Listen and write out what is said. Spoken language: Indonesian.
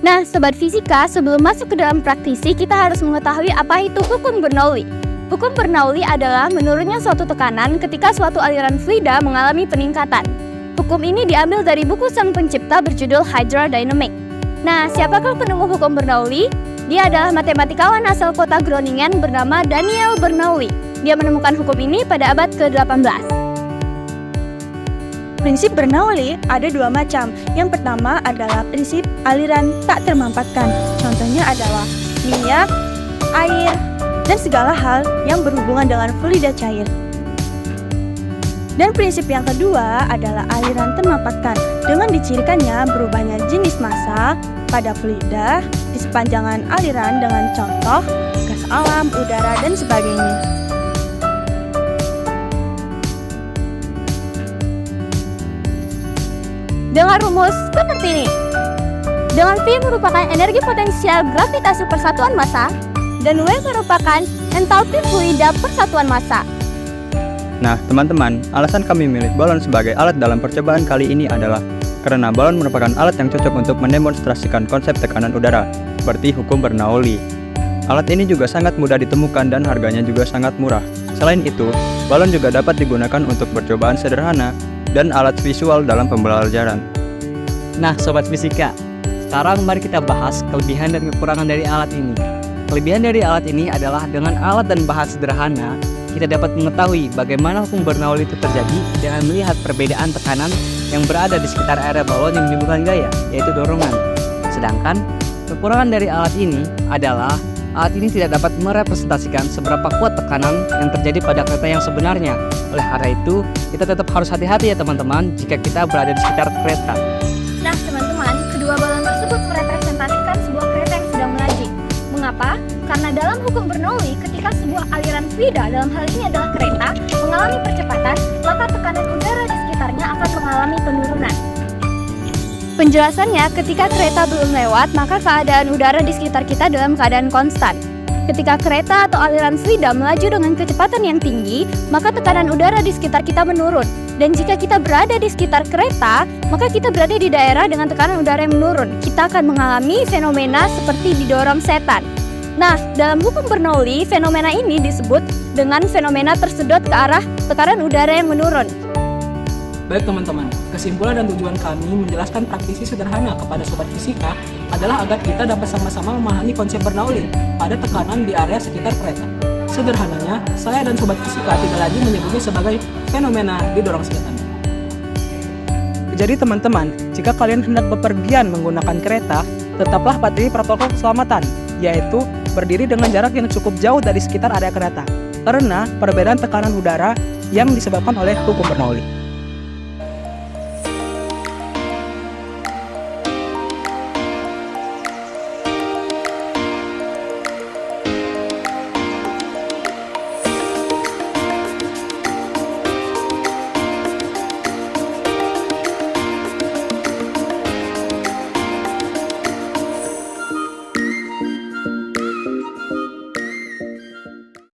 Nah, Sobat Fisika, sebelum masuk ke dalam praktisi, kita harus mengetahui apa itu hukum Bernoulli. Hukum Bernoulli adalah menurunnya suatu tekanan ketika suatu aliran fluida mengalami peningkatan. Hukum ini diambil dari buku sang pencipta berjudul Hydrodynamics. Nah, siapakah penemu hukum Bernoulli? Dia adalah matematikawan asal kota Groningen bernama Daniel Bernoulli. Dia menemukan hukum ini pada abad ke-18. Prinsip Bernoulli ada dua macam. Yang pertama adalah prinsip aliran tak termampatkan. Contohnya adalah minyak, air, dan segala hal yang berhubungan dengan fluida cair. Dan prinsip yang kedua adalah aliran termampatkan dengan dicirikannya berubahnya jenis massa pada fluida di sepanjangan aliran dengan contoh gas alam, udara, dan sebagainya. Dengan rumus seperti ini. Dengan V merupakan energi potensial gravitasi persatuan massa dan W merupakan entalpi fluida persatuan massa. Nah, teman-teman, alasan kami memilih balon sebagai alat dalam percobaan kali ini adalah karena balon merupakan alat yang cocok untuk mendemonstrasikan konsep tekanan udara, seperti hukum Bernoulli. Alat ini juga sangat mudah ditemukan dan harganya juga sangat murah. Selain itu, balon juga dapat digunakan untuk percobaan sederhana dan alat visual dalam pembelajaran. Nah, Sobat Fisika, sekarang mari kita bahas kelebihan dan kekurangan dari alat ini. Kelebihan dari alat ini adalah dengan alat dan bahan sederhana, kita dapat mengetahui bagaimana hukum Bernoulli itu terjadi dengan melihat perbedaan tekanan yang berada di sekitar area balon yang menimbulkan gaya, yaitu dorongan. Sedangkan, kekurangan dari alat ini adalah alat ini tidak dapat merepresentasikan seberapa kuat tekanan yang terjadi pada kereta yang sebenarnya. Oleh karena itu, kita tetap harus hati-hati ya teman-teman jika kita berada di sekitar kereta. Nah, teman-teman, kedua balon tersebut merepresentasikan sebuah kereta yang sedang melaju. Mengapa? Karena dalam hukum Bernoulli, ketika sebuah aliran fluida, dalam hal ini adalah kereta, mengalami percepatan, maka tekanan udara di sekitarnya akan mengalami penurunan. Penjelasannya, ketika kereta belum lewat, maka keadaan udara di sekitar kita dalam keadaan konstan. Ketika kereta atau aliran fluida melaju dengan kecepatan yang tinggi, maka tekanan udara di sekitar kita menurun. Dan jika kita berada di sekitar kereta, maka kita berada di daerah dengan tekanan udara yang menurun. Kita akan mengalami fenomena seperti didorong setan. Nah, dalam hukum Bernoulli, fenomena ini disebut dengan fenomena tersedot ke arah tekanan udara yang menurun. Baik teman-teman, kesimpulan dan tujuan kami menjelaskan praktisi sederhana kepada Sobat Fisika adalah agar kita dapat sama-sama memahami konsep Bernoulli pada tekanan di area sekitar kereta. Sederhananya, saya dan Sobat Fisika tidak lagi menyebutnya sebagai fenomena didorong setan. Jadi teman-teman, jika kalian hendak bepergian menggunakan kereta, tetaplah patuhi protokol keselamatan, yaitu berdiri dengan jarak yang cukup jauh dari sekitar area kereta, karena perbedaan tekanan udara yang disebabkan oleh hukum Bernoulli.